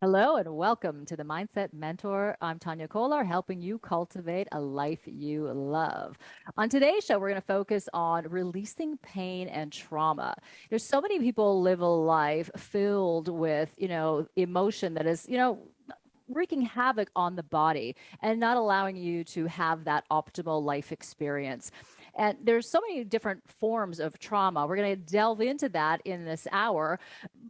Hello and welcome to the Mindset Mentor. I'm Tania Kolar, helping you cultivate a life you love. On today's show, we're going to focus on releasing pain and trauma. There's so many people live a life filled with, emotion that is, wreaking havoc on the body and not allowing you to have that optimal life experience. And there's so many different forms of trauma. We're going to delve into that in this hour.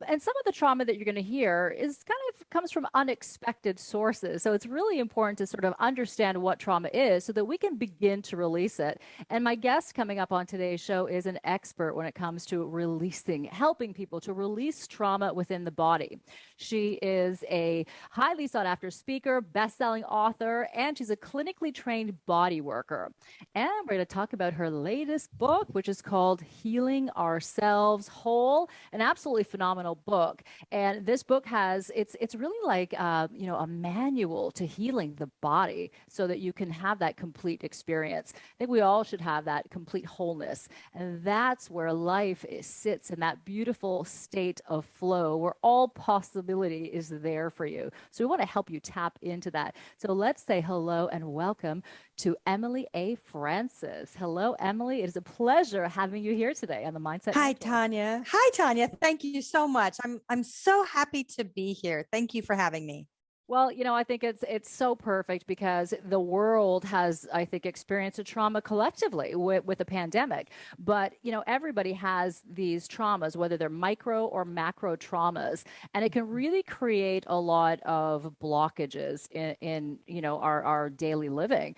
And some of the trauma that you're going to hear is kind of comes from unexpected sources. So it's really important to sort of understand what trauma is so that we can begin to release it. And my guest coming up on today's show is an expert when it comes to releasing, helping people to release trauma within the body. She is a highly sought after speaker, best-selling author, and she's a clinically trained body worker. And we're going to talk about her latest book, which is called Healing Ourselves Whole, an absolutely phenomenal book. And this book has, it's really like, a manual to healing the body so that you can have that complete experience. I think we all should have that complete wholeness. And that's where life sits in that beautiful state of flow where all possibility is there for you. So we want to help you tap into that. So let's say hello and welcome to Emily A. Francis. Hello, Emily. It is a pleasure having you here today on the Mindset Hi, Mentor. Tania. Hi, Tania. Thank you so much. I'm so happy to be here. Thank you for having me. Well, I think it's so perfect because the world has, I think, experienced a trauma collectively with the pandemic. But everybody has these traumas, whether they're micro or macro traumas, and it can really create a lot of blockages in our daily living.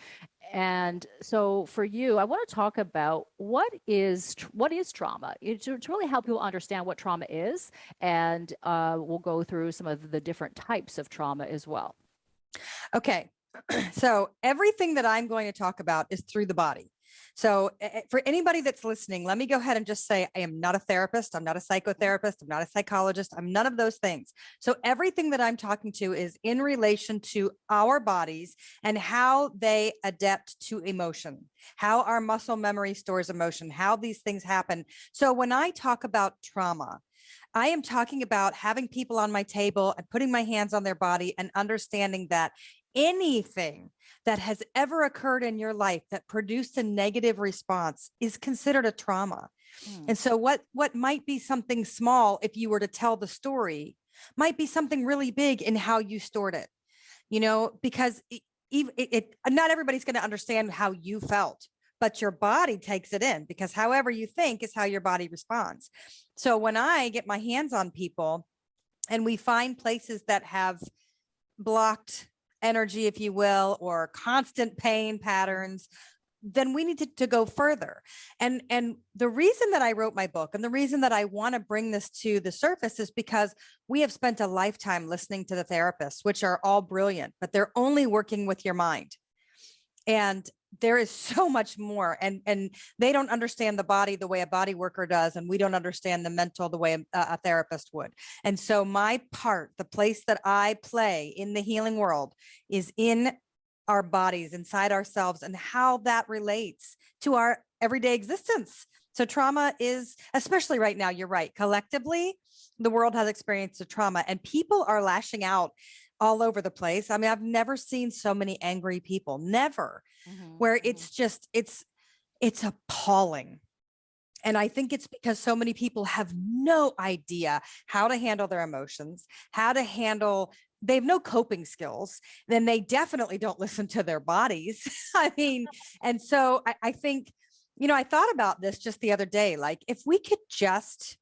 And so for you, I want to talk about what is trauma to really help people understand what trauma is, and we'll go through some of the different types of trauma as well. Okay. So everything that I'm going to talk about is through the body. So for anybody that's listening, let me go ahead and just say, I am not a therapist. I'm not a psychotherapist. I'm not a psychologist. I'm none of those things. So everything that I'm talking to is in relation to our bodies and how they adapt to emotion, how our muscle memory stores emotion, how these things happen. So when I talk about trauma, I am talking about having people on my table and putting my hands on their body and understanding that anything that has ever occurred in your life that produced a negative response is considered a trauma. And so what might be something small, if you were to tell the story, might be something really big in how you stored it, because not everybody's going to understand how you felt, but your body takes it in, because however you think is how your body responds. So when I get my hands on people and we find places that have blocked energy, if you will, or constant pain patterns, then we need to go further. And the reason that I wrote my book and the reason that I want to bring this to the surface is because we have spent a lifetime listening to the therapists, which are all brilliant, but they're only working with your mind. And there is so much more, and they don't understand the body the way a body worker does, and we don't understand the mental the way a therapist would. And so my part, the place that I play in the healing world, is in our bodies, inside ourselves, and how that relates to our everyday existence. So trauma is, especially right now, you're right, collectively, the world has experienced a trauma and people are lashing out all over the place. I mean, I've never seen so many angry people, never, where it's just, it's appalling. And I think it's because so many people have no idea how to handle their emotions, they have no coping skills. Then they definitely don't listen to their bodies. I mean, and so I think, I thought about this just the other day, like if we could just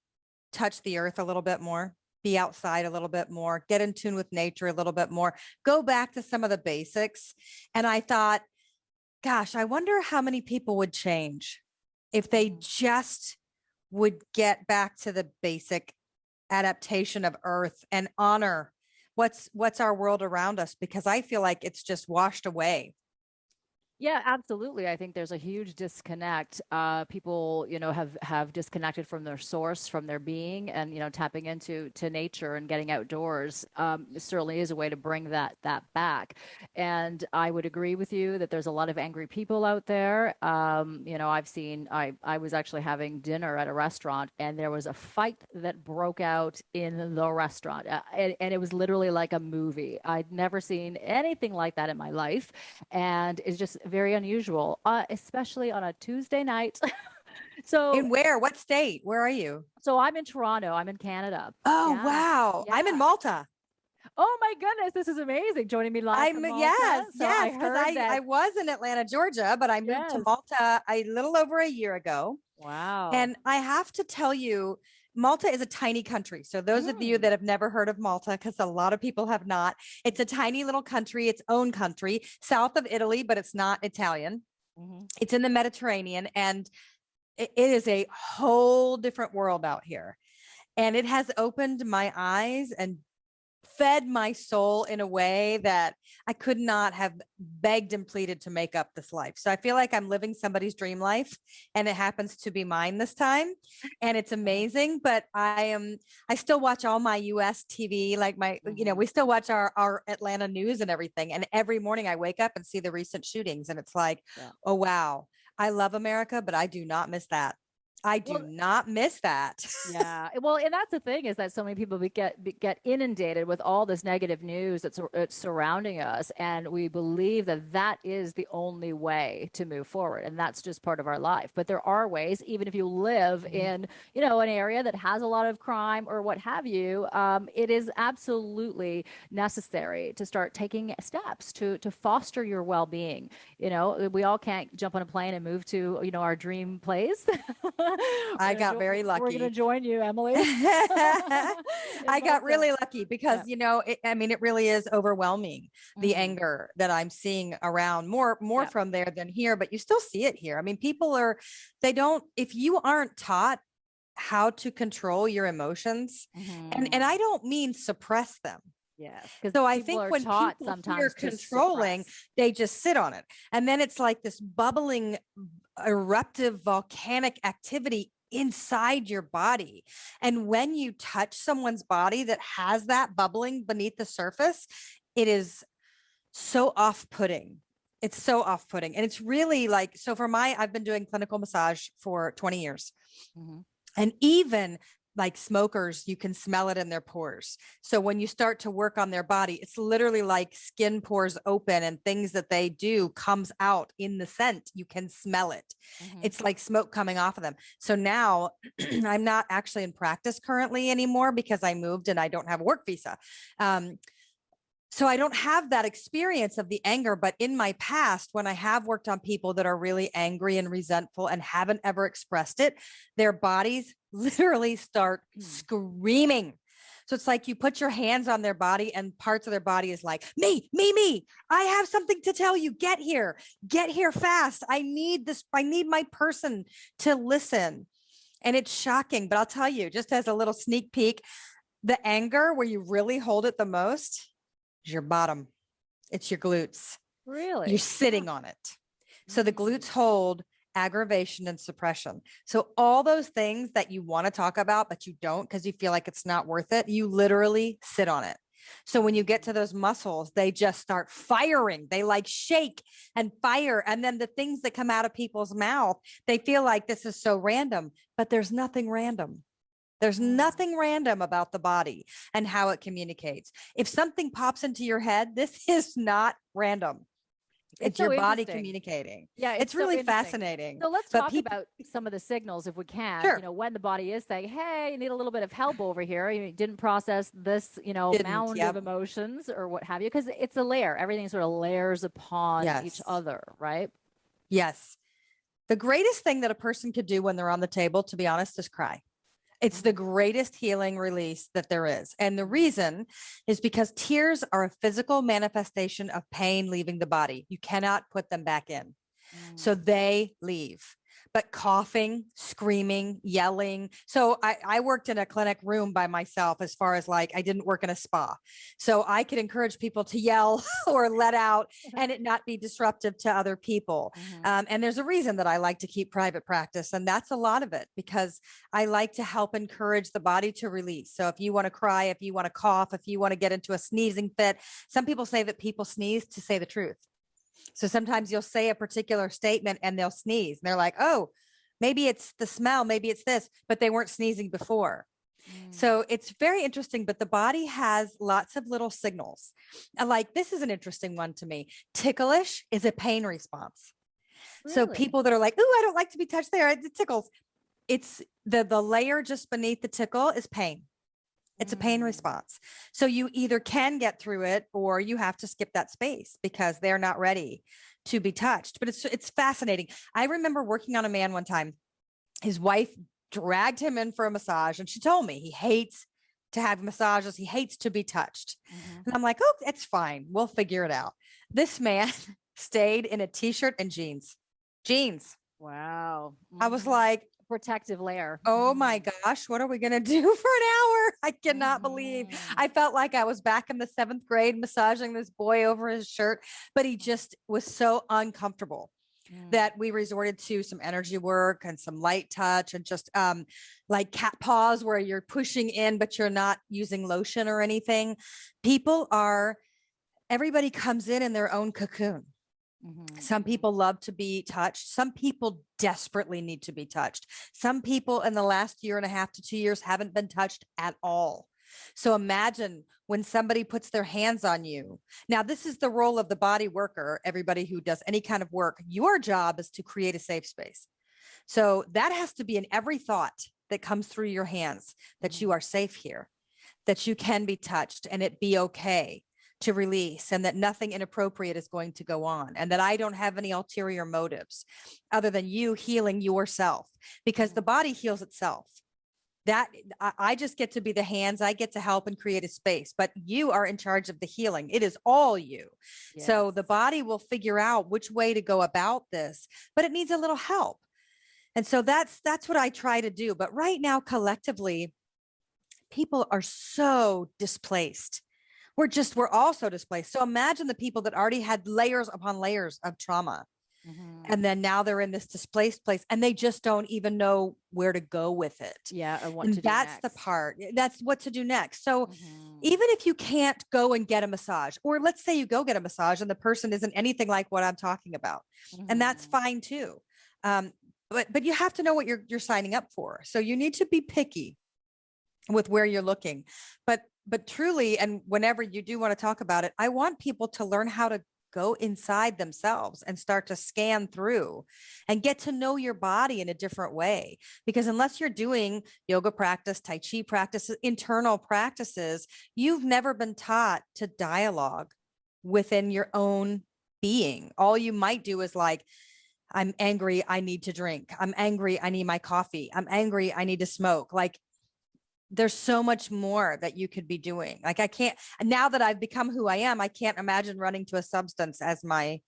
touch the earth a little bit more, be outside a little bit more, get in tune with nature a little bit more, go back to some of the basics. And I thought, gosh, I wonder how many people would change if they just would get back to the basic adaptation of earth and honor what's our world around us, because I feel like it's just washed away. Yeah, absolutely. I think there's a huge disconnect. People, have disconnected from their source, from their being, and tapping into nature and getting outdoors certainly is a way to bring that back. And I would agree with you that there's a lot of angry people out there. I've seen. I was actually having dinner at a restaurant, and there was a fight that broke out in the restaurant, and it was literally like a movie. I'd never seen anything like that in my life, and it's just very unusual, especially on a Tuesday night. so, In where? What state? Where are you? so I'm in Toronto. I'm in Canada. Oh, Yeah, wow. I'm in yeah. Malta. Oh my goodness, this is amazing. Joining me live I'm from Malta. yes, So I yes, because heard I that. was in Atlanta, Georgia, but I moved to Yes. Malta a little over a year ago. Wow. And I have to tell you, Malta is a tiny country. So those of you Mm, that have never heard of Malta, because a lot of people have not, it's a tiny little country, its own country, south of Italy, but it's not Italian. mhm. It's in the Mediterranean, and it is a whole different world out here. And it has opened my eyes and fed my soul in a way that I could not have begged and pleaded to make up this life. So I feel like I'm living somebody's dream life, and it happens to be mine this time. And it's amazing, but I still watch all my US TV, like Mhm. we still watch our Atlanta news and everything. And every morning I wake up and see the recent shootings, and it's like, Yeah. oh wow, I love America, but I do not miss that. I do Well, not miss that. yeah. Well, and that's the thing is that so many people get inundated with all this negative news it's surrounding us, and we believe that that is the only way to move forward, and that's just part of our life. But there are ways, even if you live in, an area that has a lot of crime or what have you, it is absolutely necessary to start taking steps to foster your well-being. We all can't jump on a plane and move to, our dream place. I got very We're gonna lucky. join you, Emily, in I got Malta. really lucky because, Yeah, I mean, it really is overwhelming, the hmm, anger that I'm seeing around more yeah, from there than here, but you still see it here. I mean, they don't, if you aren't taught how to control your emotions, and hmm, I don't mean suppress them. yes, because So I people think are when taught people hear sometimes to controlling, suppress. they just sit on it. And then it's like this bubbling, eruptive, volcanic activity inside your body. And when you touch someone's body that has that bubbling beneath the surface, it is so off putting. It's so off putting. And it's really like, so I've been doing clinical massage for 20 years. Hmm. And even like smokers, you can smell it in their pores. So when you start to work on their body, it's literally like skin pores open and things that they do comes out in the scent. You can smell it. Hmm. It's like smoke coming off of them. So now I'm not actually in practice currently anymore because I moved and I don't have a work visa. Um, so I don't have that experience of the anger, but in my past, when I have worked on people that are really angry and resentful and haven't ever expressed it, their bodies literally start screaming. So it's like you put your hands on their body and parts of their body is like, me. I have something to tell you. Get here fast. I need this. I need my person to listen. And it's shocking, but I'll tell you, just as a little sneak peek, the anger where you really hold it the most is your bottom. It's your glutes. You're Really? Huh. sitting on it. So the Mm. glutes hold aggravation and suppression. So all those things that you want to talk about, but you don't because you feel like it's not worth it, you literally sit on it. So when you get to those muscles, they just start firing. They like shake and fire. And then the things that come out of people's mouth, they feel like this is so random, but there's nothing random. There's Mm. nothing random about the body and how it communicates. If something pops into your head, this is not random. It's It's your so body interesting. communicating. Yeah, it's It's so really interesting. fascinating. So let's But talk people, about some of the signals if we can, sure, when the body is saying, hey, you need a little bit of help over here. You didn't process this, didn't. mound of Yep. emotions or what have you, because it's a layer. Everything sort of layers upon each Yes. other, right? Yes. The greatest thing that a person could do when they're on the table, to be honest, is cry. It's the Mhm. greatest healing release that there is. And the Mhm. reason is because tears are a physical manifestation of pain leaving the body. You cannot put them back in. So Mm. they leave. but coughing, screaming, yelling. So I worked in a clinic room by myself, as far as like, I didn't work in a spa. So I could encourage people to yell or let out and it not be disruptive to other people. And there's a reason that I like to keep private practice. And that's a lot of it, because I like to help encourage the body to release. So if you want to cry, if you want to cough, if you want to get into a sneezing fit, some people say that people sneeze to say the truth. So sometimes you'll say a particular statement and they'll sneeze and they're like, oh, maybe it's the smell, maybe it's this, but they weren't sneezing before. So it's very interesting, but the body has lots of little signals. Like, this is an interesting one to me. Ticklish is a pain response. Really? So people that are like, oh, I don't like to be touched there, it tickles. It's the layer just beneath the tickle is pain. It's a pain response. So you either can get through it or you have to skip that space because they're not ready to be touched. But it's fascinating. I remember working on a man one time. His wife dragged him in for a massage and she told me he hates to have massages. He hates to be touched. And I'm like, oh, it's fine. We'll figure it out. This man stayed in a t-shirt and jeans. Wow. I was like, protective layer. oh my gosh, what are we going to do for an hour? I cannot believe. I felt like I was back in the 7th grade massaging this boy over his shirt, but he just was so uncomfortable that we resorted to some energy work and some light touch and just like cat paws where you're pushing in, but you're not using lotion or anything. Everybody comes in their own cocoon. Some people love to be touched. Some people desperately need to be touched. Some people in the last 1.5 to 2 years haven't been touched at all. So imagine when somebody puts their hands on you. Now, this is the role of the body worker. Everybody who does any kind of work, your job is to create a safe space. So that has to be in every thought that comes through your hands, that you are safe here, that you can be touched and it be okay to release, and that nothing inappropriate is going to go on, and that I don't have any ulterior motives other than you healing yourself, because the body heals itself. That I just get to be the hands. I get to help and create a space, but you are in charge of the healing. It is all you. Yes. So the body will figure out which way to go about this, but it needs a little help. And so that's what I try to do. But right now, collectively, people are so displaced. We're all so displaced. So imagine the people that already had layers upon layers of trauma. And then now they're in this displaced place and they just don't even know where to go with it. Yeah. Or what and to do that's next. the part. That's what to do next. So even if you can't go and get a massage, or let's say you go get a massage and the person isn't anything like what I'm talking about, and that's fine too. But you have to know what you're signing up for. So you need to be picky with where you're looking. But truly, and whenever you do want to talk about it, I want people to learn how to go inside themselves and start to scan through and get to know your body in a different way. Because unless you're doing yoga practice, Tai Chi practices, internal practices, you've never been taught to dialogue within your own being. All you might do is like, I'm angry, I need to drink. I'm angry, I need my coffee. I'm angry, I need to smoke. Like, there's so much more that you could be doing. Like, I can't, now that I've become who I am, I can't imagine running to a substance as my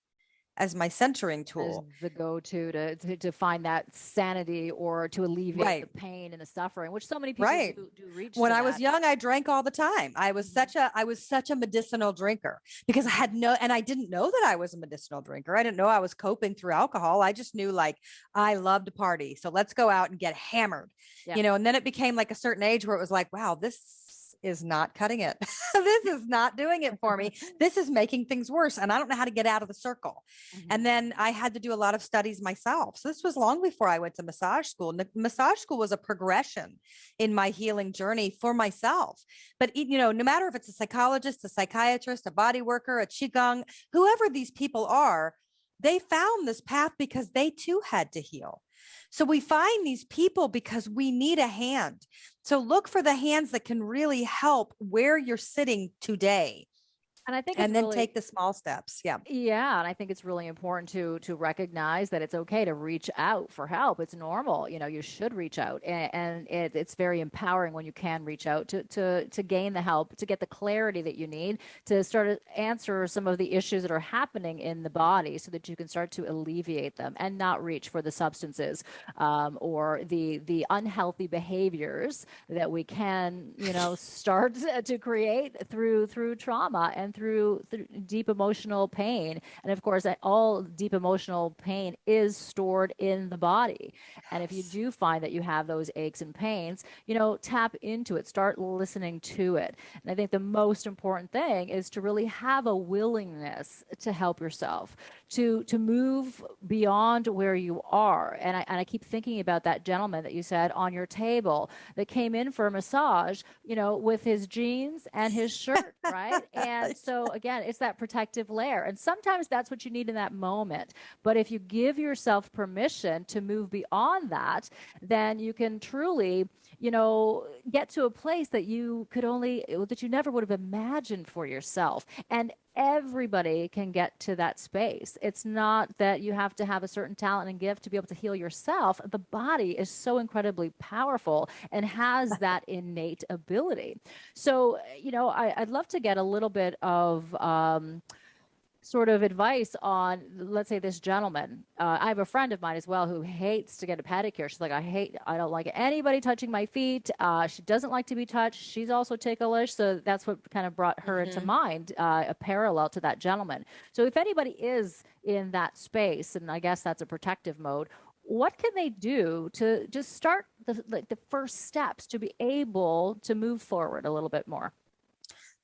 centering tool. As the go-to to find that sanity or to alleviate the pain and the suffering, which so many people do reach. When I was young, I drank all the time. I was such a medicinal drinker because I didn't know that I was a medicinal drinker. I didn't know I was coping through alcohol. I just knew like I loved to party. So let's go out and get hammered, and then it became like a certain age where it was like, wow, this is not cutting it. This is not doing it for me. This is making things worse. And I don't know how to get out of the circle. And then I had to do a lot of studies myself. So this was long before I went to massage school. Massage school was a progression in my healing journey for myself. But, no matter if it's a psychologist, a psychiatrist, a body worker, a qigong, whoever these people are, they found this path because they too had to heal. So we find these people because we need a hand. So look for the hands that can really help where you're sitting today. And I think it's and then really take the small steps. Yeah. Yeah, and I think it's really important to recognize that it's okay to reach out for help. It's normal, you should reach out, and it's very empowering when you can reach out to gain the help, to get the clarity that you need to start to answer some of the issues that are happening in the body, so that you can start to alleviate them and not reach for the substances, or the unhealthy behaviors that we can start to create through trauma and through deep emotional pain. And of course, all deep emotional pain is stored in the body. And if you Yes. do find that you have those aches and pains, tap into it, start listening to it. And I think the most important thing is to really have a willingness to help yourself, to move beyond where you are. And I keep thinking about that gentleman that you said on your table that came in for a massage, with his jeans and his shirt, right? And so again, it's that protective layer. And sometimes that's what you need in that moment. But if you give yourself permission to move beyond that, then you can truly, get to a place that that you never would have imagined for yourself. And everybody can get to that space. It's not that you have to have a certain talent and gift to be able to heal yourself. The body is so incredibly powerful and has that innate ability. So, I'd love to get a little bit of sort of advice on, let's say, this gentleman. I have a friend of mine as well who hates to get a pedicure. She's like, I don't like anybody touching my feet. She doesn't like to be touched. She's also ticklish. So that's what kind of brought her into mind, a parallel to that gentleman. So if anybody is in that space, and I guess that's a protective mode, what can they do to just start the first steps to be able to move forward a little bit more?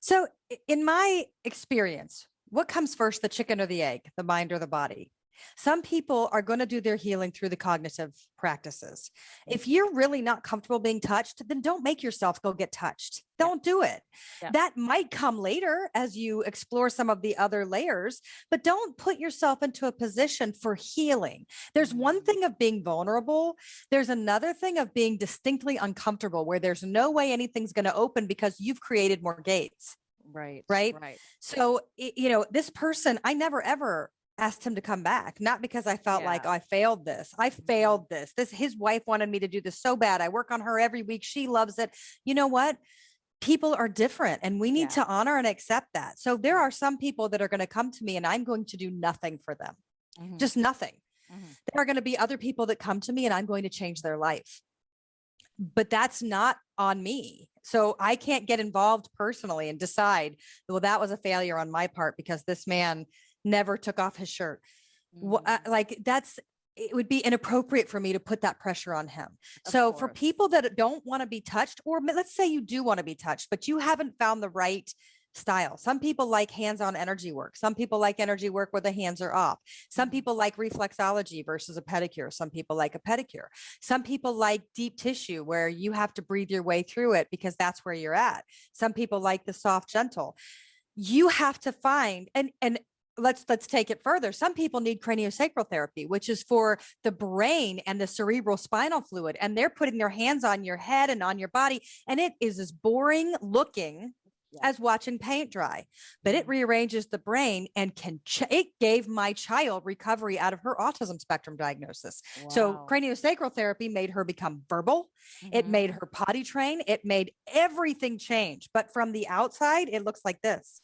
So in my experience, what comes first, the chicken or the egg, the mind or the body? Some people are going to do their healing through the cognitive practices. If you're really not comfortable being touched, then don't make yourself go get touched. Don't do it. Yeah. That might come later as you explore some of the other layers, but don't put yourself into a position for healing. There's one thing of being vulnerable. There's another thing of being distinctly uncomfortable, where there's no way anything's going to open because you've created more gates. Right. Right. Right. So, this person, I never ever asked him to come back, not because I felt like, Yeah. oh, I failed this. I failed this. His wife wanted me to do this so bad. I work on her every week. She loves it. You know what? People are different and we need Yeah. to honor and accept that. So there are some people that are going to come to me and I'm going to do nothing for them, Mhm. just nothing. Mhm. There are going to be other people that come to me and I'm going to change their life. But that's not on me. So I can't get involved personally and decide, well, that was a failure on my part because this man never took off his shirt. Like it would be inappropriate for me to put that pressure on him. Of So for course. people that don't want to be touched, or let's say you do want to be touched, but you haven't found the right style. Some people like hands-on energy work. Some people like energy work where the hands are off. Some people like reflexology versus a pedicure. Some people like a pedicure. Some people like deep tissue where you have to breathe your way through it because that's where you're at. Some people like the soft, gentle. You have to find, and let's take it further. Some people need craniosacral therapy, which is for the brain and the cerebral spinal fluid, and they're putting their hands on your head and on your body, and it is as boring looking as watching paint dry, but it rearranges the brain and it gave my child recovery out of her autism spectrum diagnosis. Wow. So craniosacral therapy made her become verbal. It made her potty train. It made everything change. But from the outside, it looks like this.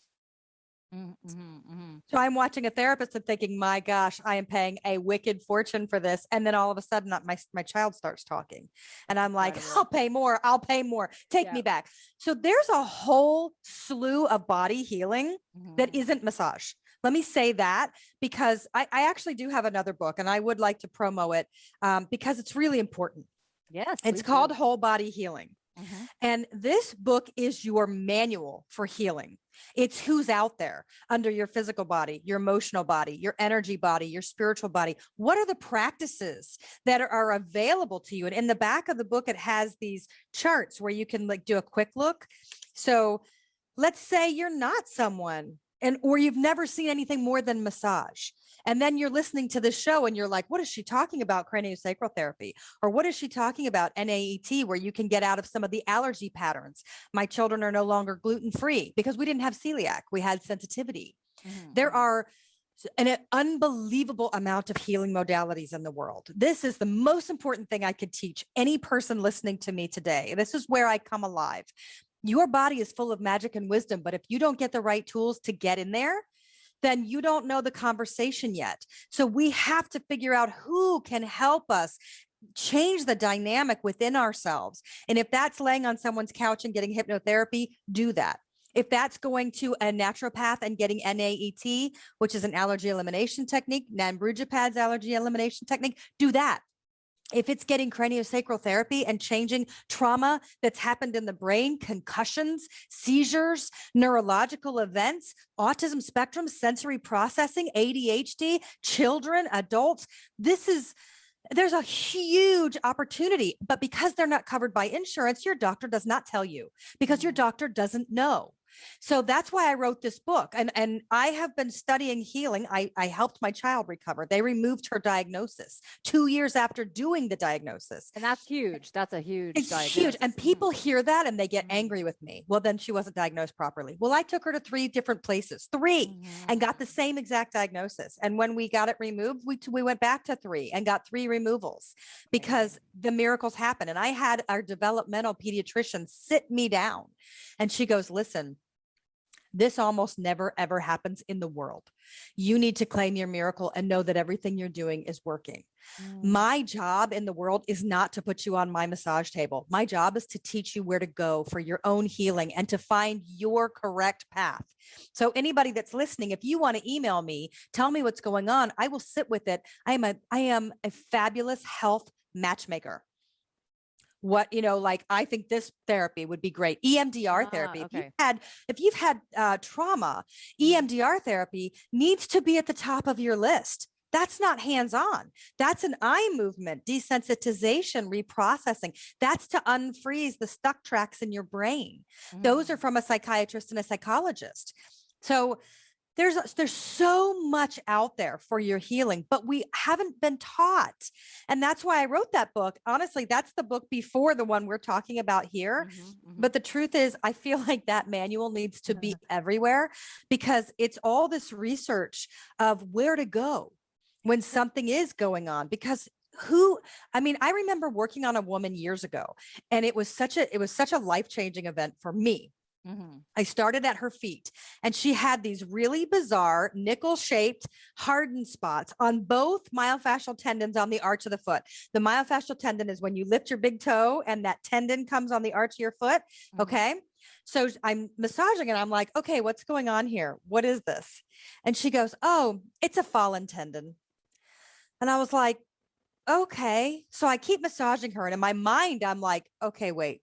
So I'm watching a therapist and thinking, my gosh, I am paying a wicked fortune for this. And then all of a sudden my child starts talking and I'm like, I'll pay more. I'll pay more. Take me back. So there's a whole slew of body healing that isn't massage. Let me say that because I actually do have another book and I would like to promo it because it's really important. Yes. It's called Whole Body Healing. And this book is your manual for healing. It's who's out there under your physical body, your emotional body, your energy body, your spiritual body. What are the practices that are available to you? And in the back of the book, it has these charts where you can like do a quick look. So let's say you're not someone or you've never seen anything more than massage. And then you're listening to this show and you're like, what is she talking about? Craniosacral therapy? Or what is she talking about? NAET, where you can get out of some of the allergy patterns. My children are no longer gluten-free because we didn't have celiac. We had sensitivity. There are an unbelievable amount of healing modalities in the world. This is the most important thing I could teach any person listening to me today. This is where I come alive. Your body is full of magic and wisdom, but if you don't get the right tools to get in there, then you don't know the conversation yet. So we have to figure out who can help us change the dynamic within ourselves. And if that's laying on someone's couch and getting hypnotherapy, do that. If that's going to a naturopath and getting NAET, which is an allergy elimination technique, Nambujapad's allergy elimination technique, do that. If it's getting craniosacral therapy and changing trauma that's happened in the brain, concussions, seizures, neurological events, autism spectrum, sensory processing, ADHD, children, adults, there's a huge opportunity, but because they're not covered by insurance, your doctor does not tell you because your doctor doesn't know. So that's why I wrote this book. And I have been studying healing. I helped my child recover. They removed her diagnosis 2 years after doing the diagnosis. And that's huge. That's a huge It's diagnosis. huge. And people hear that and they get angry with me. Well, then she wasn't diagnosed properly. Well, I took her to 3 different places, 3, and got the same exact diagnosis. And when we got it removed, we went back to 3 and got 3 removals because the miracles happen. And I had our developmental pediatrician sit me down and she goes, listen, this almost never, ever happens in the world. You need to claim your miracle and know that everything you're doing is working. My job in the world is not to put you on my massage table. My job is to teach you where to go for your own healing and to find your correct path. So anybody that's listening, if you want to email me, tell me what's going on. I will sit with it. I am a fabulous health matchmaker. I think this therapy would be great. EMDR therapy. Okay. If you've had trauma, EMDR therapy needs to be at the top of your list. That's not hands-on. That's an eye movement, desensitization, reprocessing. That's to unfreeze the stuck tracks in your brain. Those are from a psychiatrist and a psychologist. So there's so much out there for your healing, but we haven't been taught. And that's why I wrote that book. Honestly, that's the book before the one we're talking about here. But the truth is, I feel like that manual needs to be everywhere because it's all this research of where to go when something is going on. Because I remember working on a woman years ago, and it was such a life-changing event for me. I started at her feet and she had these really bizarre nickel-shaped hardened spots on both myofascial tendons on the arch of the foot. The myofascial tendon is when you lift your big toe and that tendon comes on the arch of your foot. Okay. So I'm massaging and I'm like, okay, what's going on here? What is this? And she goes, oh, it's a fallen tendon. And I was like, okay. So I keep massaging her. And in my mind, I'm like, okay, wait.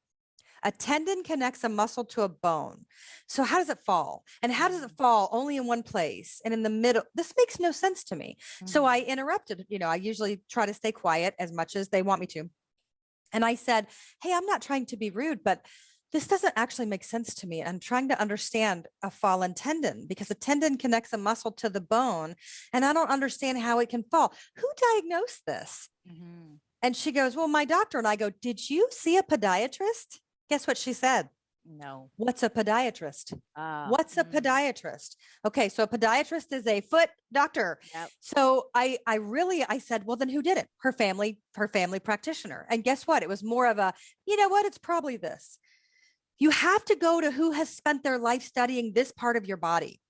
A tendon connects a muscle to a bone. So how does it fall? And how does it fall only in one place and in the middle? This makes no sense to me. So I interrupted. I usually try to stay quiet as much as they want me to. And I said, hey, I'm not trying to be rude, but this doesn't actually make sense to me. I'm trying to understand a fallen tendon because a tendon connects a muscle to the bone. And I don't understand how it can fall. Who diagnosed this? And she goes, well, my doctor. And I go, did you see a podiatrist? Guess what she said? No. What's a podiatrist? What's a podiatrist? Okay. So a podiatrist is a foot doctor. Yep. So I said, well, then who did it? Her family practitioner. And guess what? It was more of a, it's probably this. You have to go to who has spent their life studying this part of your body.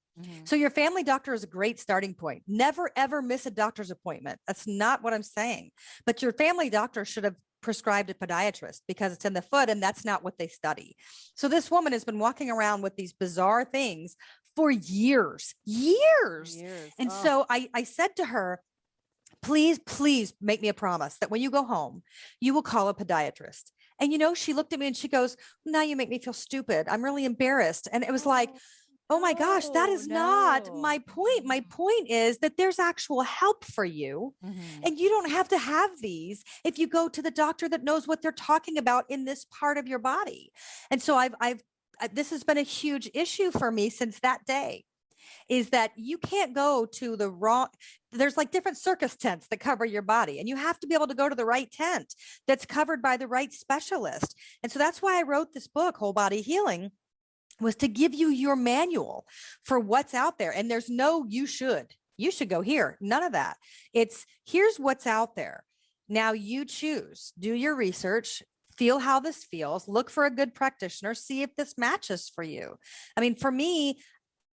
So your family doctor is a great starting point. Never, ever miss a doctor's appointment. That's not what I'm saying. But your family doctor should have prescribed a podiatrist because it's in the foot and that's not what they study. So this woman has been walking around with these bizarre things for years. And so I said to her, please make me a promise that when you go home, you will call a podiatrist. And she looked at me and she goes, now you make me feel stupid. I'm really embarrassed. And it was like, oh my gosh, that is not my point. My point is that there's actual help for you. And you don't have to have these if you go to the doctor that knows what they're talking about in this part of your body. And so this has been a huge issue for me since that day. is that you can't go to the wrong, there's like different circus tents that cover your body, and you have to be able to go to the right tent that's covered by the right specialist. And so that's why I wrote this book, Whole Body Healing, was to give you your manual for what's out there. And there's no, you should go here. None of that. It's here's what's out there. Now you choose, do your research, feel how this feels, look for a good practitioner, see if this matches for you. I mean, for me,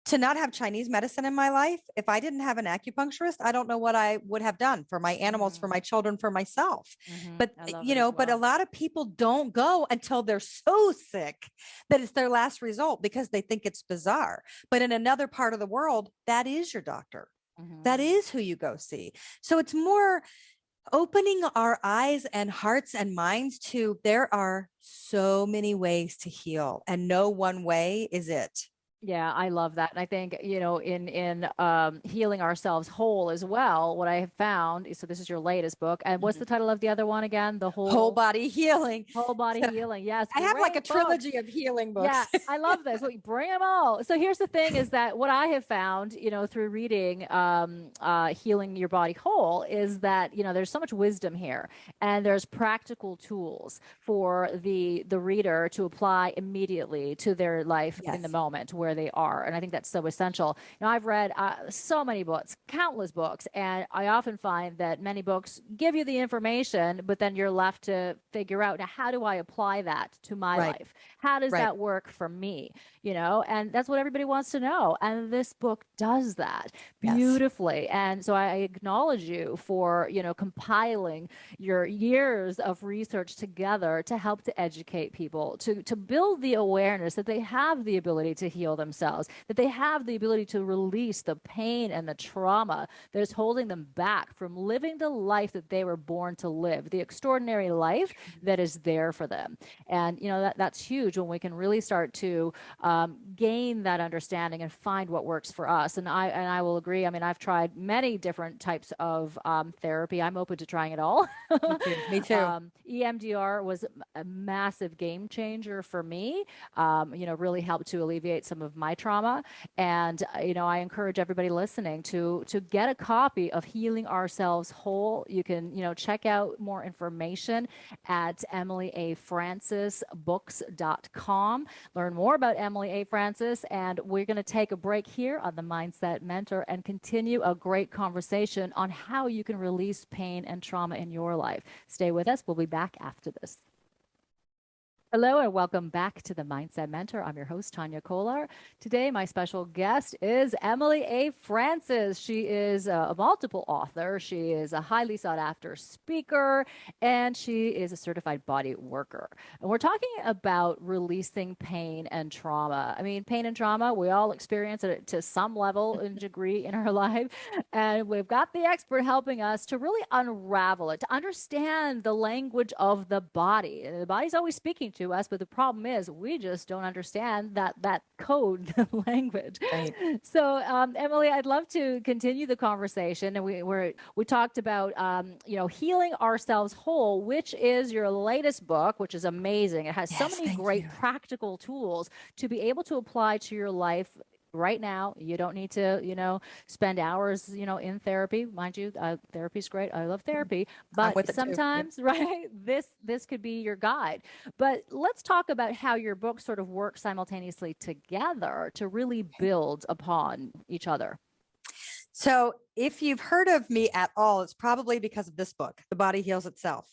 to not have Chinese medicine in my life, if I didn't have an acupuncturist, I don't know what I would have done for my animals, for my children, for myself. But, but a lot of people don't go until they're so sick that it's their last result because they think it's bizarre. But in another part of the world, that is your doctor. That is who you go see. So it's more opening our eyes and hearts and minds to there are so many ways to heal, and no one way is it. Yeah, I love that. And I think, in healing ourselves whole as well, what I have found, so this is your latest book. And what's the title of the other one again? The Whole Body Healing. Whole Body Healing. Yes. I have like a trilogy of healing books. Yeah, I love this. We bring them all. So here's the thing is that what I have found, through reading Healing Your Body Whole is that, there's so much wisdom here, and there's practical tools for the reader to apply immediately to their life in the moment where they are. And I think that's so essential. I've read so many books, countless books, and I often find that many books give you the information, but then you're left to figure out, now, how do I apply that to my life? How does that work for me? And that's what everybody wants to know. And this book does that beautifully. And so I acknowledge you for, compiling your years of research together to help to educate people, to build the awareness that they have the ability to heal themselves, that they have the ability to release the pain and the trauma that is holding them back from living the life that they were born to live, the extraordinary life that is there for them. And, that's huge when we can really start to gain that understanding and find what works for us. And I will agree. I mean, I've tried many different types of therapy. I'm open to trying it all. Me too. EMDR was a massive game changer for me. Really helped to alleviate some of my trauma. And, I encourage everybody listening to get a copy of Healing Ourselves Whole. You can, check out more information at EmilyAFrancisBooks.com. Learn more about Emily A. Francis. And we're going to take a break here on the Mindset Mentor and continue a great conversation on how you can release pain and trauma in your life. Stay with us. We'll be back after this. Hello and welcome back to the Mindset Mentor. I'm your host, Tania Kolar. Today, my special guest is Emily A. Francis. She is a multiple author. She is a highly sought after speaker, and she is a certified body worker. And we're talking about releasing pain and trauma. I mean, pain and trauma, we all experience it to some level and degree in our life. And we've got the expert helping us to really unravel it, to understand the language of the body. The body's always speaking to us, but the problem is we just don't understand that code, the language. Right. So, Emily, I'd love to continue the conversation, and we talked about Healing Ourselves Whole, which is your latest book, which is amazing. It has so many great practical tools to be able to apply to your life right now. You don't need to, spend hours, in therapy. Mind you, therapy's great. I love therapy, but sometimes, right, this could be your guide. But let's talk about how your books sort of work simultaneously together to really build upon each other. So if you've heard of me at all, it's probably because of this book, The Body Heals Itself.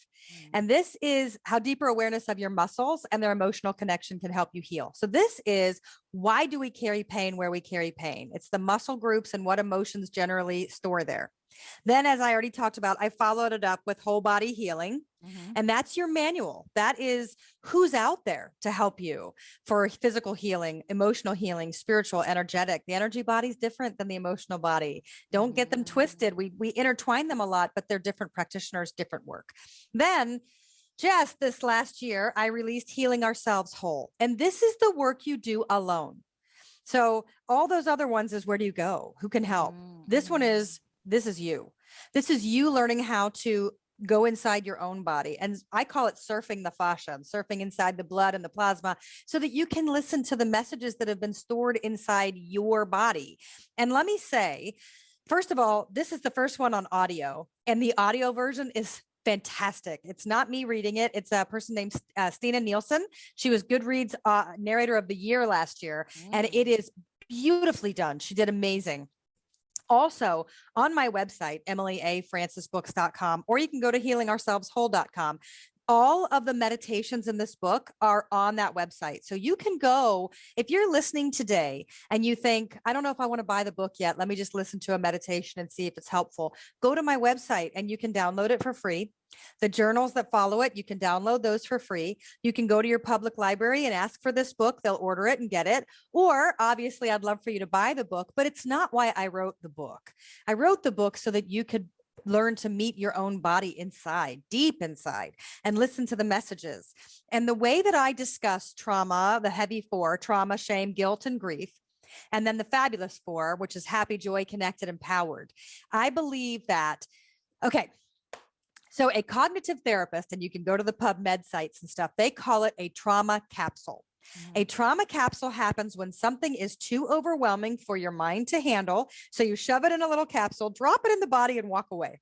And this is how deeper awareness of your muscles and their emotional connection can help you heal. So this is why do we carry pain where we carry pain? It's the muscle groups and what emotions generally store there. Then, as I already talked about, I followed it up with Whole Body Healing. And that's your manual. That is who's out there to help you for physical healing, emotional healing, spiritual, energetic. The energy body is different than the emotional body. Don't get them twisted. We intertwine them a lot, but they're different practitioners, different work. Then just this last year, I released Healing Ourselves Whole. And this is the work you do alone. So all those other ones is where do you go? Who can help? This is you. This is you learning how to go inside your own body. And I call it surfing the fascia, surfing inside the blood and the plasma, so that you can listen to the messages that have been stored inside your body. And let me say, first of all, this is the first one on audio, and the audio version is fantastic. It's not me reading it. It's a person named Stina Nielsen. She was Goodreads narrator of the year last year, and it is beautifully done. She did amazing. Also on my website, emilyafrancisbooks.com, or you can go to healingourselveswhole.com. All of the meditations in this book are on that website. So you can go, if you're listening today and you think, I don't know if I want to buy the book yet, let me just listen to a meditation and see if it's helpful. Go to my website and you can download it for free. The journals that follow it, you can download those for free. You can go to your public library and ask for this book. They'll order it and get it. Or obviously, I'd love for you to buy the book, but it's not why I wrote the book. I wrote the book so that you could learn to meet your own body inside, deep inside, and listen to the messages. And the way that I discuss trauma, the heavy four, trauma, shame, guilt, and grief, and then the fabulous four, which is happy, joy, connected, empowered. I believe that, okay, so a cognitive therapist, and you can go to the PubMed sites and stuff, they call it a trauma capsule. A trauma capsule happens when something is too overwhelming for your mind to handle. So you shove it in a little capsule, drop it in the body, and walk away.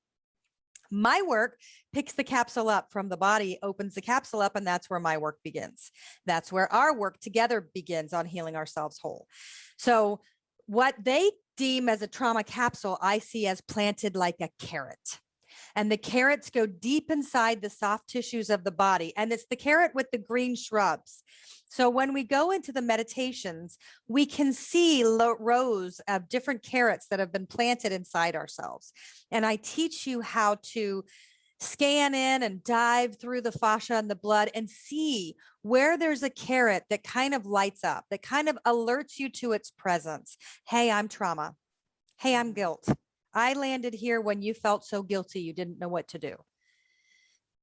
My work picks the capsule up from the body, opens the capsule up, and that's where my work begins. That's where our work together begins on healing ourselves whole. So what they deem as a trauma capsule, I see as planted like a carrot. And the carrots go deep inside the soft tissues of the body. And it's the carrot with the green shrubs. So when we go into the meditations, we can see rows of different carrots that have been planted inside ourselves. And I teach you how to scan in and dive through the fascia and the blood and see where there's a carrot that kind of lights up, that kind of alerts you to its presence. Hey, I'm trauma. Hey, I'm guilt. I landed here when you felt so guilty you didn't know what to do.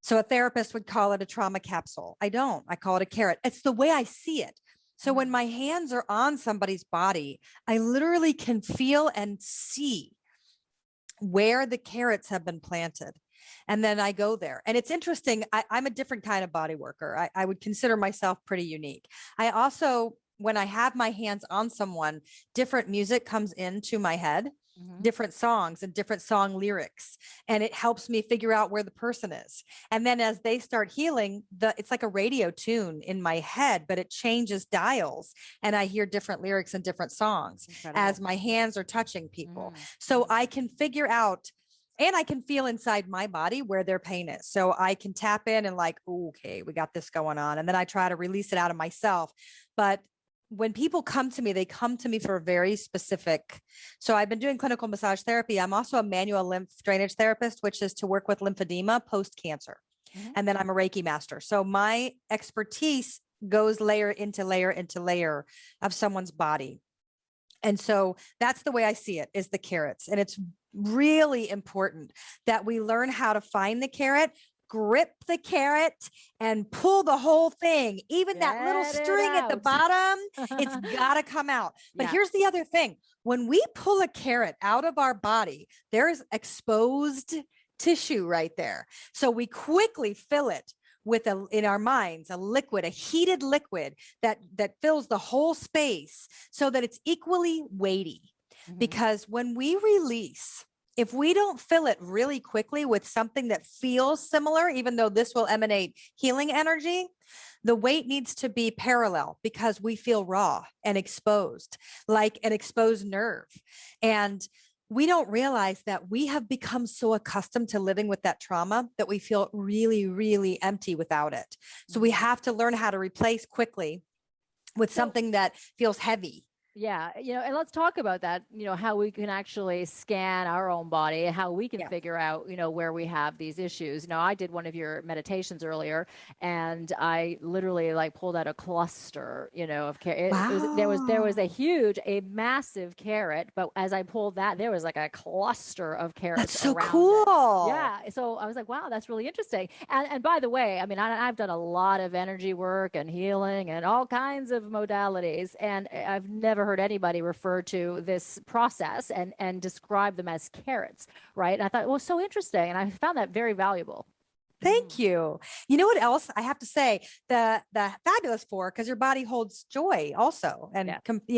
So a therapist would call it a trauma capsule. I don't. I call it a carrot. It's the way I see it. So when my hands are on somebody's body, I literally can feel and see where the carrots have been planted. And then I go there. And it's interesting. I'm a different kind of body worker. I would consider myself pretty unique. I also, when I have my hands on someone, different music comes into my head. Different songs and different song lyrics. And it helps me figure out where the person is. And then as they start healing, it's like a radio tune in my head, but it changes dials. And I hear different lyrics and different songs as my hands are touching people. So I can figure out, and I can feel inside my body where their pain is. So I can tap in and like, okay, we got this going on. And then I try to release it out of myself. But when people come to me, they come to me for a very specific. So I've been doing clinical massage therapy. I'm also a manual lymph drainage therapist, which is to work with lymphedema post-cancer. And then I'm a Reiki master. So my expertise goes layer into layer into layer of someone's body. And so that's the way I see it, is the carrots. And it's really important that we learn how to find the carrot, grip the carrot, and pull the whole thing. Even that little string at the bottom, it's got to come out. But here's the other thing. When we pull a carrot out of our body, there's exposed tissue right there. So we quickly fill it with in our minds, a liquid, a heated liquid that fills the whole space so that it's equally weighty. Because when we release, if we don't fill it really quickly with something that feels similar, even though this will emanate healing energy, the weight needs to be parallel because we feel raw and exposed, like an exposed nerve. And we don't realize that we have become so accustomed to living with that trauma that we feel really, really empty without it. So we have to learn how to replace quickly with something that feels heavy. Yeah, and let's talk about that, how we can actually scan our own body, how we can figure out, where we have these issues. I did one of your meditations earlier, and I literally pulled out a cluster, of carrot. There was a massive carrot, but as I pulled that, there was like a cluster of carrots. That's so around cool. it. Yeah. So I was like, wow, that's really interesting. And by the way, I've done a lot of energy work and healing and all kinds of modalities, and I've never heard anybody refer to this process and describe them as carrots, right? And I thought it was so interesting, and I found that very valuable. Thank you. You know what else I have to say? The fabulous four, because your body holds joy also, and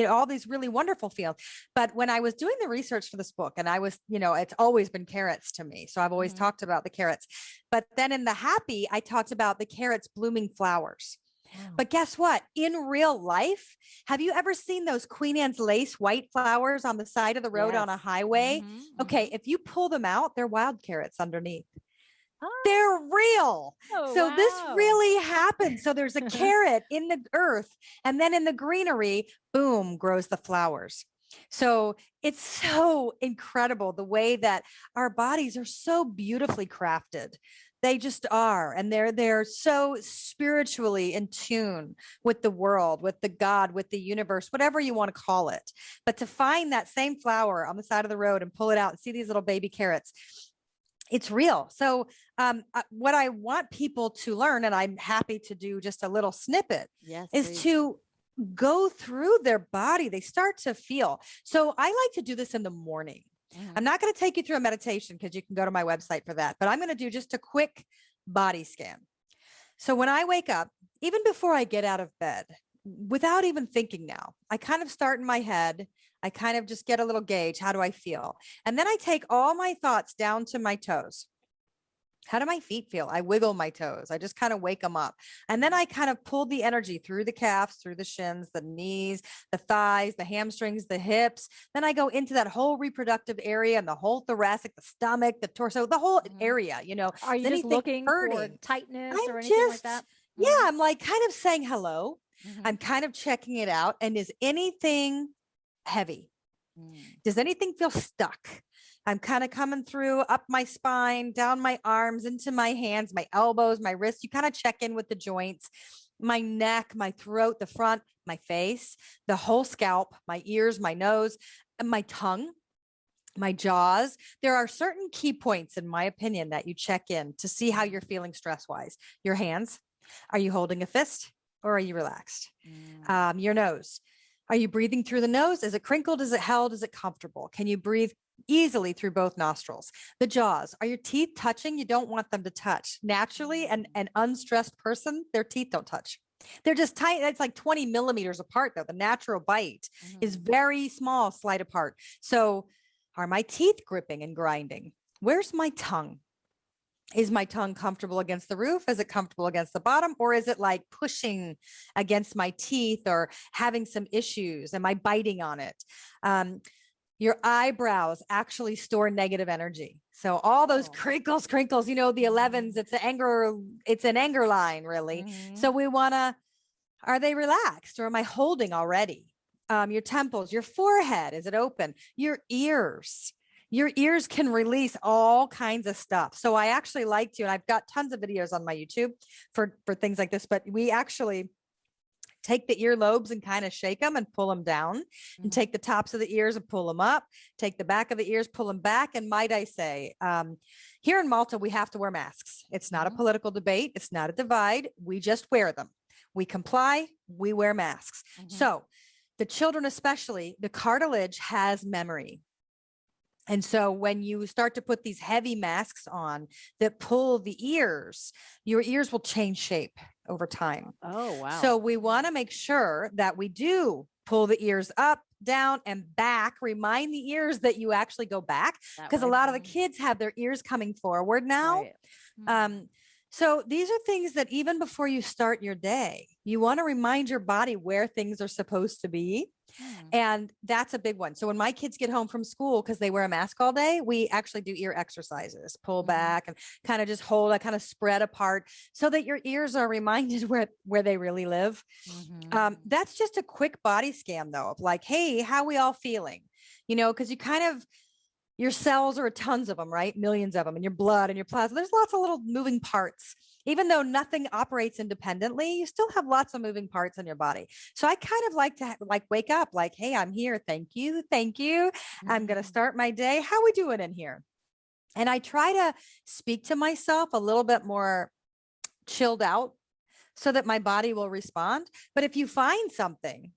all these really wonderful feels. But when I was doing the research for this book, and I was, it's always been carrots to me. So I've always talked about the carrots. But then in the happy, I talked about the carrots blooming flowers. But guess what? In real life, have you ever seen those Queen Anne's lace white flowers on the side of the road on a highway? Okay, if you pull them out, they're wild carrots underneath. They're real. So this really happens. So there's a carrot in the earth, and then in the greenery, boom, grows the flowers. So it's so incredible the way that our bodies are so beautifully crafted. They just are. And they're so spiritually in tune with the world, with the God, with the universe, whatever you want to call it. But to find that same flower on the side of the road and pull it out and see these little baby carrots, it's real. So what I want people to learn, and I'm happy to do just a little snippet, is to go through their body. They start to feel. So I like to do this in the morning. I'm not going to take you through a meditation because you can go to my website for that, but I'm going to do just a quick body scan. So when I wake up, even before I get out of bed, without even thinking now, I kind of start in my head. I kind of just get a little gauge. How do I feel? And then I take all my thoughts down to my toes. How do my feet feel? I wiggle my toes. I just kind of wake them up. And then I kind of pull the energy through the calves, through the shins, the knees, the thighs, the hamstrings, the hips. Then I go into that whole reproductive area and the whole thoracic, the stomach, the torso, the whole area, Are you just looking for tightness or anything like that? Yeah, I'm like kind of saying hello. I'm kind of checking it out. And is anything heavy? Does anything feel stuck? I'm kind of coming through up my spine, down my arms, into my hands, my elbows, my wrists. You kind of check in with the joints, my neck, my throat, the front, my face, the whole scalp, my ears, my nose, and my tongue, my jaws. There are certain key points, in my opinion, that you check in to see how you're feeling stress-wise. Your hands. Are you holding a fist or are you relaxed? Your nose. Are you breathing through the nose? Is it crinkled? Is it held? Is it comfortable? Can you breathe easily through both nostrils? The jaws. Are your teeth touching? You don't want them to touch. Naturally, an unstressed person, their teeth don't touch. They're just tight. It's like 20 millimeters apart, though. The natural bite is very small, slight apart. So are my teeth gripping and grinding? Where's my tongue? Is my tongue comfortable against the roof? Is it comfortable against the bottom? Or is it like pushing against my teeth or having some issues? Am I biting on it? Your eyebrows actually store negative energy. So all those crinkles, the 11s, it's an anger line, really. So we want to, are they relaxed or am I holding already? Your temples, your forehead, is it open? Your ears can release all kinds of stuff. So I actually like to, and I've got tons of videos on my YouTube for things like this, but we actually take the earlobes and kind of shake them and pull them down, and take the tops of the ears and pull them up, take the back of the ears, pull them back. And might I say, here in Malta, we have to wear masks. It's not a political debate. It's not a divide. We just wear them. We comply. We wear masks. So the children, especially, the cartilage has memory. And so when you start to put these heavy masks on that pull the ears, your ears will change shape over time. Oh, wow. So we want to make sure that we do pull the ears up, down, and back. Remind the ears that you actually go back, because a lot of the kids have their ears coming forward now. So these are things that even before you start your day, you want to remind your body where things are supposed to be. And that's a big one. So when my kids get home from school, because they wear a mask all day, we actually do ear exercises, pull back and kind of just hold, kind of spread apart so that your ears are reminded where they really live. That's just a quick body scan, though, of like, hey, how we all feeling? Because you kind of, your cells are tons of them, right? Millions of them in your blood and your plasma. There's lots of little moving parts. Even though nothing operates independently, you still have lots of moving parts in your body. So I kind of like to wake up like, hey, I'm here. Thank you. Thank you. I'm going to start my day. How we doing in here? And I try to speak to myself a little bit more chilled out so that my body will respond. But if you find something,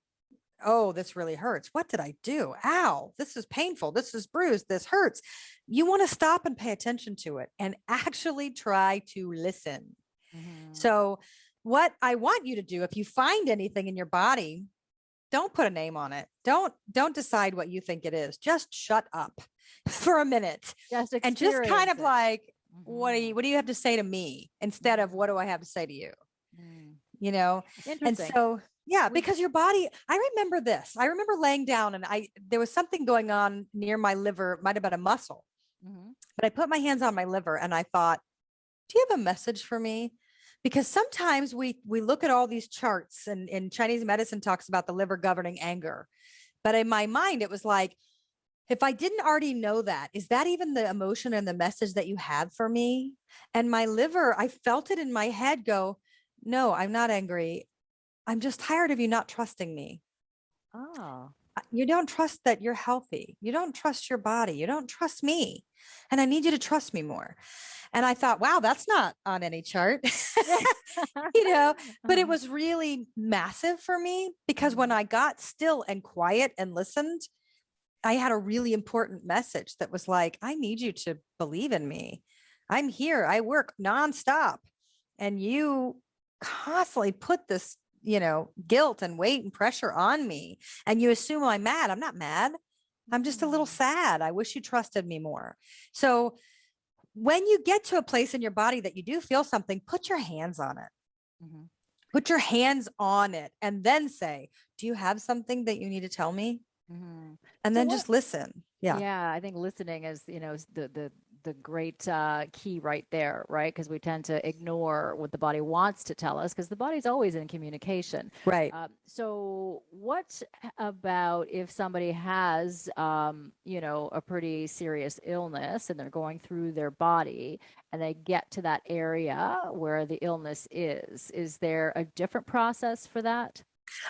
oh, this really hurts. What did I do? Ow, this is painful. This is bruised. This hurts. You want to stop and pay attention to it and actually try to listen. Mm-hmm. So what I want you to do, if you find anything in your body, don't put a name on it. Don't decide what you think it is. Just shut up for a minute Just and just kind experience of it. like, Mm-hmm. what do you have to say to me instead of what do I have to say to you? Mm. You know? And Interesting. so, yeah, We, because your body, I remember this. I remember laying down and there was something going on near my liver, might have been a muscle, mhm. but I put my hands on my liver and I thought, do you have a message for me? Because sometimes we look at all these charts and Chinese medicine talks about the liver governing anger. But in my mind, it was like, if I didn't already know that, is that even the emotion and the message that you have for me? And my liver, I felt it in my head go, no, I'm not angry. I'm just tired of you not trusting me. Oh. You don't trust that you're healthy. You don't trust your body. You don't trust me. And I need you to trust me more. And I thought, wow, that's not on any chart, you know, but it was really massive for me because when Mhm. I got still and quiet and listened, I had a really important message that was like, I need you to believe in me. I'm here. I work nonstop. And you constantly put this, guilt and weight and pressure on me. And you assume I'm mad. I'm not mad. I'm just a little Mm. sad. I wish you trusted me more. So when you get to a place in your body that you do feel something, put your hands on it. Mhm. Put your hands on it and then say, do you have something that you need to tell me? Mhm. And So then what just listen. Yeah. Yeah, I think listening is, is the great key right there, right? Because we tend to ignore what the body wants to tell us because the body's always in communication. Right. So what about if somebody has, a pretty serious illness and they're going through their body and they get to that area where the illness is? Is there a different process for that?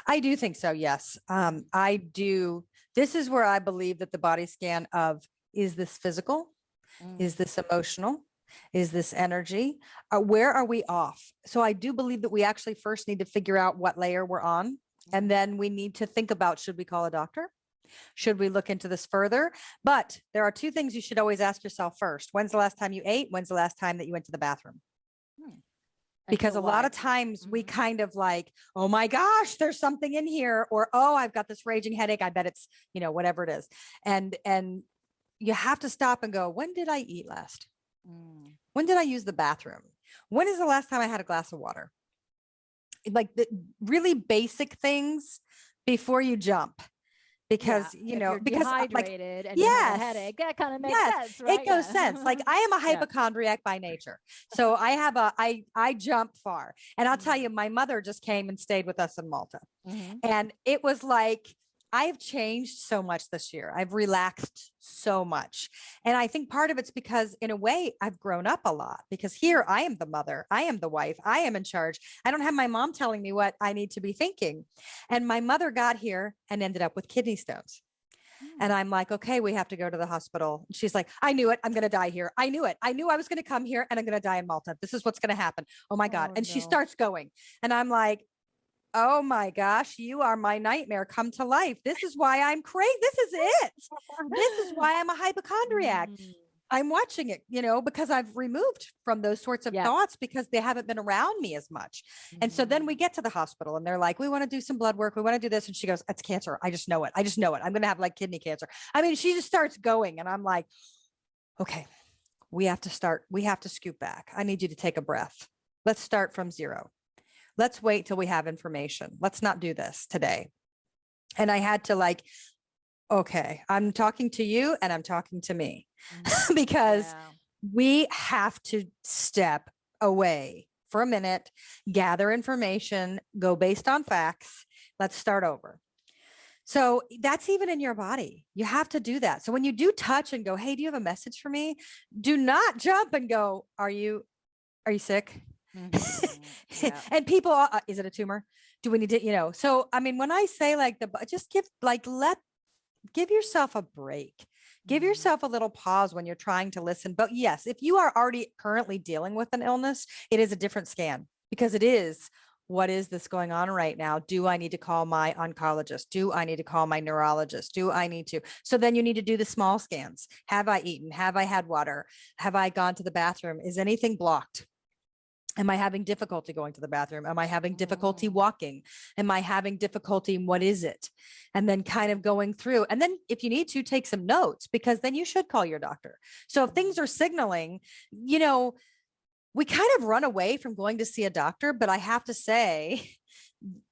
I do think so. Yes. I do. This is where I believe that the body scan of, is this physical? Is Mm. this emotional? Is this energy? Where are we off? So I do believe that we actually first need to figure out what layer we're on. And Mhm. then we need to think about, should we call a doctor? Should we look into this further? But there are two things you should always ask yourself first. When's the last time you ate? When's the last time that you went to the bathroom? Hmm. And Because so a lot why? of times we Mhm. kind of like, oh my gosh, there's something in here, or oh, I've got this raging headache. I bet it's, whatever it is. And you have to stop and go, when did I eat last? Mm. When did I use the bathroom? When is the last time I had a glass of water? Like the really basic things before you jump. Yeah, Because, if you're like, dehydrated and you have a yes, headache, that kind of makes yes, sense, it right? goes sense. Yeah. Like I am a Yeah. hypochondriac by nature. So I jump far. And I'll tell Mhm. you, my mother just came and stayed with us in Malta. Mhm. And it was like, I've changed so much this year. I've relaxed so much. And I think part of it's because, in a way, I've grown up a lot because here I am the mother, I am the wife, I am in charge. I don't have my mom telling me what I need to be thinking. And my mother got here and ended up with kidney stones. And Mm. I'm like, okay, we have to go to the hospital. She's like, I knew it. I'm going to die here. I knew it. I knew I was going to come here and I'm going to die in Malta. This is what's going to happen. Oh my God. Oh And she no. starts going. And I'm like, oh my gosh, you are my nightmare come to life. This is why I'm crazy. This is it. This is why I'm a hypochondriac. Mm. I'm watching it, because I've removed from those sorts of Yep. thoughts because they haven't been around me as much. And so then we Mhm. get to the hospital and they're like, we want to do some blood work. We want to do this. And she goes, it's cancer. I just know it. I just know it. I'm going to have like kidney cancer. I mean, she just starts going and I'm like, okay, we have to start. We have to scoop back. I need you to take a breath. Let's start from zero. Let's wait till we have information. Let's not do this today. And I had to like, okay, I'm talking to you and I'm talking to me Mhm. because Yeah. we have to step away for a minute, gather information, go based on facts. Let's start over. So that's even in your body. You have to do that. So when you do touch and go, hey, do you have a message for me? Do not jump and go, are you sick? Mhm. Yeah. And people, is it a tumor? Do we need to, so, I mean, when I say like just give yourself a break. Give Mhm. yourself a little pause when you're trying to listen. But yes, if you are already currently dealing with an illness, it is a different scan because it is what is this going on right now? Do I need to call my oncologist? Do I need to call my neurologist? Do I need to? So then you need to do the small scans. Have I eaten? Have I had water? Have I gone to the bathroom? Is anything blocked? Am I having difficulty going to the bathroom? Am I having difficulty Mm. walking? Am I having difficulty? What is it? And then kind of going through. And then if you need to, take some notes, because then you should call your doctor. So if things are signaling, you know, we kind of run away from going to see a doctor, but I have to say,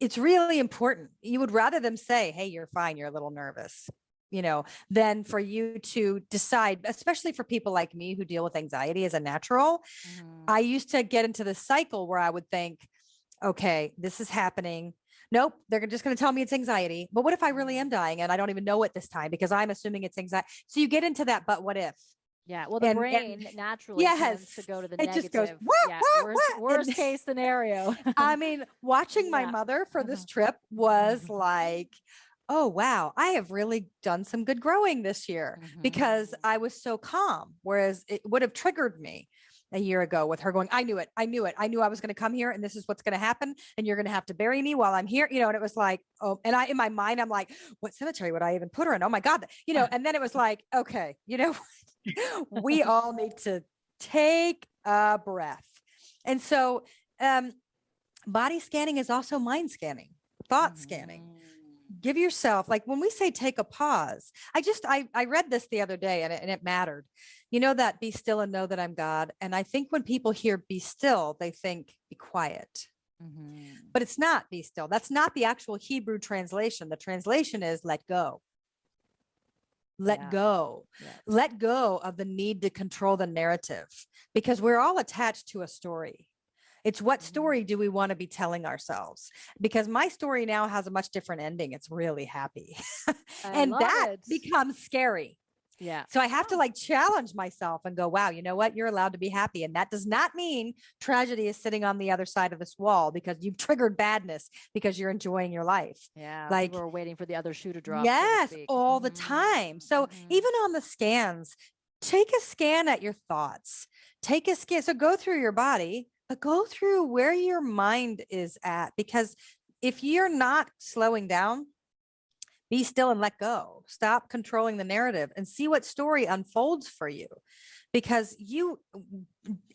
it's really important. You would rather them say, hey, you're fine, you're a little nervous, you know, than for you to decide, especially for people like me who deal with anxiety as a natural. Mhm. I used to get into this cycle where I would think, okay, this is happening. Nope, they're just going to tell me it's anxiety. But what if I really am dying and I don't even know it this time because I'm assuming it's anxiety? So you get into that, but what if? Yeah, well, the And brain naturally tends to yes, go to the it just goes, negative. what, Yeah, what, worst what? worst case scenario. I mean, watching my Yeah. mother for this trip was like, oh, wow, I have really done some good growing this year because I was so calm. Whereas it would have triggered me a year ago with her going, I knew it. I knew it. I knew I was going to come here and this is what's going to happen. And you're going to have to bury me while I'm here. You know, and it was like, oh, and in my mind, I'm like, what cemetery would I even put her in? Oh my God. You know, and then it was like, okay, you know, we all need to take a breath. And so, body scanning is also mind scanning, thought scanning. Give yourself, like when we say take a pause, I read this the other day and it mattered. You know, that be still and know that I'm God. And I think when people hear be still, they think be quiet, but it's not be still. That's not the actual Hebrew translation. The translation is let go. Let Yeah. go. Yeah. Let go of the need to control the narrative, because we're all attached to a story. It's what story do we want to be telling ourselves? Because my story now has a much different ending. It's really happy. I And love that it. becomes scary. Yeah. So I have to like challenge myself and go, wow, you know what? You're allowed to be happy. And that does not mean tragedy is sitting on the other side of this wall because you've triggered badness because you're enjoying your life. Yeah. Like, People are waiting for the other shoe to drop, so to yes, speak. all the time. So even on the scans, take a scan at your thoughts. Take a scan. So go through your body, but go through where your mind is at. Because if you're not slowing down, be still and let go. Stop controlling the narrative and see what story unfolds for you. Because you,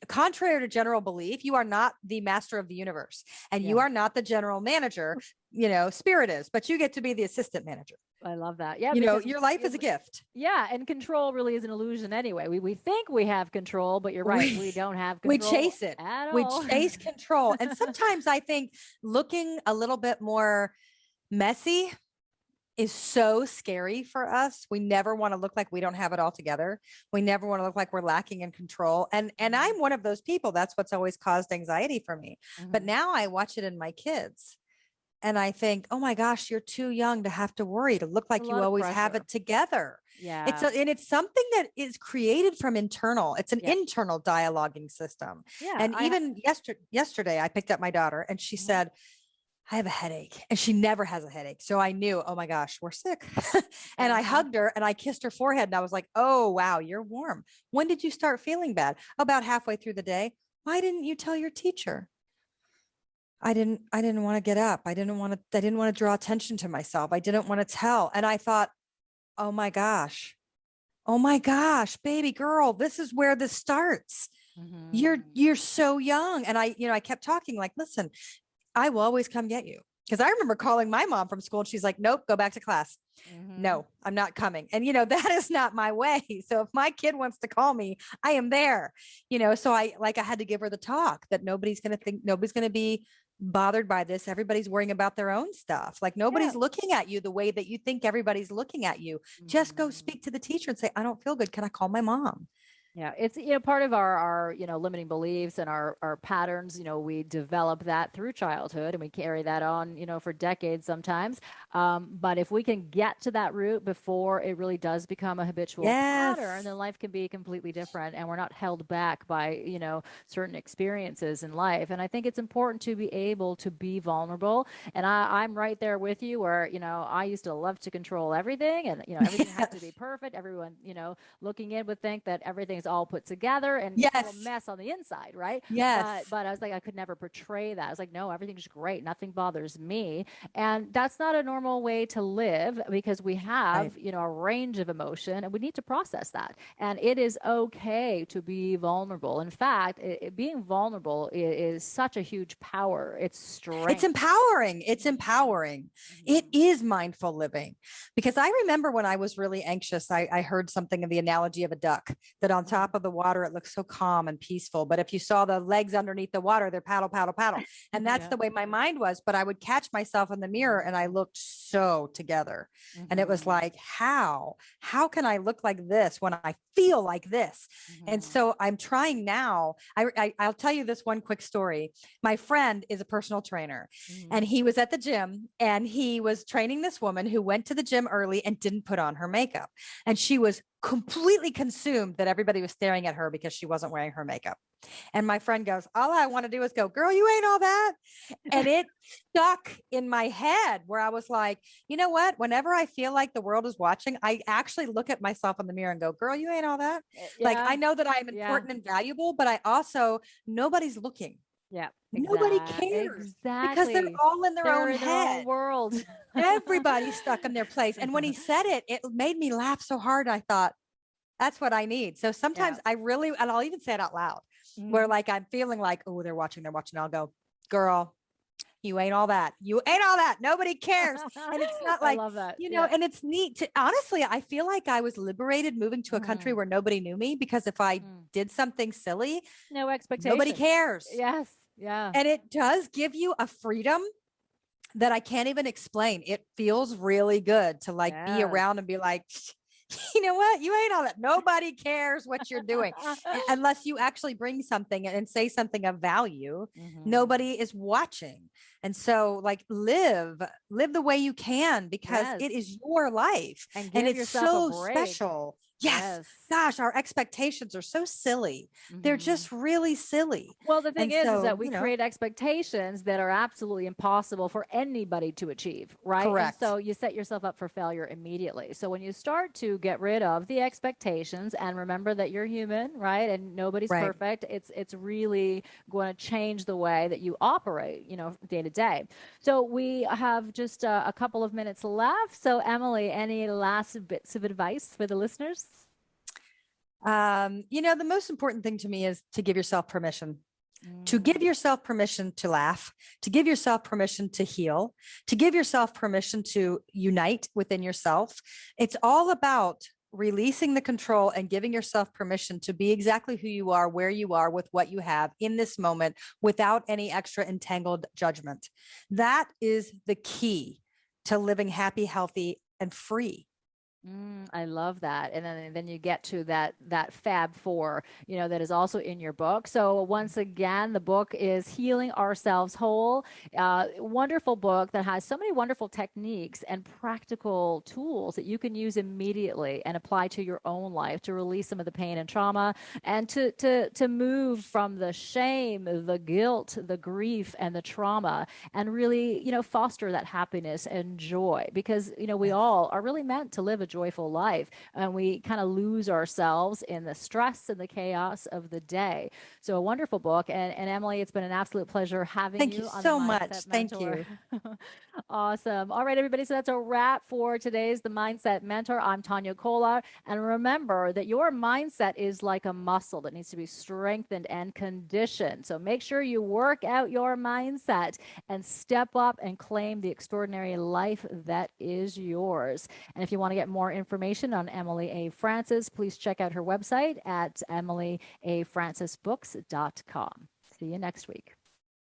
contrary to general belief, you are not the master of the universe and you Yeah. are not the general manager. You know, spirit is, but you get to be the assistant manager. I love that. Yeah, You know, because your life is a gift. yeah, and control really is an illusion anyway. We think we have control, but you're right, we don't have We control chase it. at We all. chase control. And sometimes I think looking a little bit more messy is so scary for us. We never want to look like we don't have it all together. We never want to look like we're lacking in control. And I'm one of those people. That's what's always caused anxiety for me. But now I watch it in my kids. And I think, oh my gosh, you're too young to have to worry, to look It's a like you lot of always have pressure. it together. Yeah. And it's something that is created from internal. It's an Yeah. internal dialoguing system. Yeah. And even yesterday, I picked up my daughter and she said, I have a headache, and she never has a headache. So I knew, oh my gosh, we're sick. And I hugged her and I kissed her forehead and I was like, oh, wow, you're warm. When did you start feeling bad? About halfway through the day. Why didn't you tell your teacher? I didn't want to get up. I didn't want to draw attention to myself. I didn't want to tell. And I thought, oh my gosh, baby girl, this is where this starts. You're so young. And I kept talking like, listen, I will always come get you. Because I remember calling my mom from school and she's like, nope, go back to class. No, I'm not coming. And, that is not my way. So if my kid wants to call me, I am there, so I had to give her the talk that nobody's going to be bothered by this. Everybody's worrying about their own stuff. Like nobody's looking at you the way that you think everybody's looking at you. Just go speak to the teacher and say, I don't feel good. Can I call my mom? Yeah, it's part of our limiting beliefs and our patterns. We develop that through childhood, and we carry that on for decades sometimes. But if we can get to that root before it really does become a habitual pattern, then life can be completely different, and we're not held back by certain experiences in life. And I think it's important to be able to be vulnerable. And I'm right there with you, where I used to love to control everything, and everything had to be perfect. Everyone looking in would think that everything's it's all put together and it's all a Yes. mess on the inside, right? Yes. But I was like, I could never portray that. I was like, no, everything's great. Nothing bothers me. And that's not a normal way to live because we Right. have, a range of emotion and we need to process that. And it is okay to be vulnerable. In fact, being vulnerable is such a huge power. It's It's strength. empowering. It's empowering. It Mhm. is mindful living. Because I remember when I was really anxious, I heard something of the analogy of a duck that on Mhm. top of the water, it looks so calm and peaceful. But if you saw the legs underneath the water, they're paddle, paddle, paddle. And that's Yeah. the way my mind was. But I would catch myself in the mirror and I looked so together. And it was Mhm. like, how can I look like this when I feel like this? And Mhm. so I'm trying now. I'll tell you this one quick story. My friend is a personal trainer Mhm. and he was at the gym and he was training this woman who went to the gym early and didn't put on her makeup. And she was completely consumed that everybody was staring at her because she wasn't wearing her makeup. And my friend goes, all I want to do is go, girl, you ain't all that. And it stuck in my head where I was like, you know what? Whenever I feel like the world is watching, I actually look at myself in the mirror and go, girl, you ain't all that. Like, Yeah. I know that I'm Yeah. important and valuable, but I also, nobody's looking. Yeah. Nobody cares because they're Exactly. all in their They're own in their own head. world. Everybody's stuck in their place. And when he said it, it made me laugh so hard. I thought, that's what I need. So Yeah. sometimes I really, and I'll even say it out loud, where Mhm. like I'm feeling like, oh, they're watching, they're watching. I'll go, girl, you ain't all that. You ain't all that. Nobody cares. And it's not I like, love that. Yeah. and it's neat to honestly, I feel like I was liberated moving to a country Mhm. where nobody knew me because if I Mm. did something silly, No nobody expectations. cares. Yes. Yeah. And it does give you a freedom that I can't even explain. It feels really good to like be Yes. around and be like, you know what? You ain't all that. Nobody cares what you're doing unless you actually bring something and say something of value. Mhm. Nobody is watching. And so like live the way you can because Yes. it is your life And and give it's yourself a so break. special. Yes. Yes. Gosh, our expectations are so silly. They're Mhm. just really silly. Well, the thing And is so, that we create expectations that are absolutely impossible for anybody to achieve, right? And correct. so you set yourself up for failure immediately. So when you start to get rid of the expectations and remember that you're human, right? And nobody's Right. perfect, it's really going to change the way that you operate, day to day. So we have just a couple of minutes left. So Emily, any last bits of advice for the listeners? The most important thing to me is to give yourself permission. To give Mm, yourself permission to laugh, to give yourself permission to heal, to give yourself permission to unite within yourself. It's all about releasing the control and giving yourself permission to be exactly who you are, where you are, with what you have in this moment without any extra entangled judgment. That is the key to living happy, healthy, and free. I love that. And then you get to that Fab Four, that is also in your book. So once again, the book is Healing Ourselves Whole. Wonderful book that has so many wonderful techniques and practical tools that you can use immediately and apply to your own life to release some of the pain and trauma and to move from the shame, the guilt, the grief, and the trauma, and really, foster that happiness and joy because, we Yes. all are really meant to live a joyful life and we kind of lose ourselves in the stress and the chaos of the day. So a wonderful book. And Emily, it's been an absolute pleasure having Thank you you on the so much. Mindset Thank Mentor. you. Awesome. All right, everybody. So that's a wrap for today's The Mindset Mentor. I'm Tania Kolar. And remember that your mindset is like a muscle that needs to be strengthened and conditioned. So make sure you work out your mindset and step up and claim the extraordinary life that is yours. And if you want to get more information on Emily A. Francis, please check out her website at emilyafrancisbooks.com. See you next week.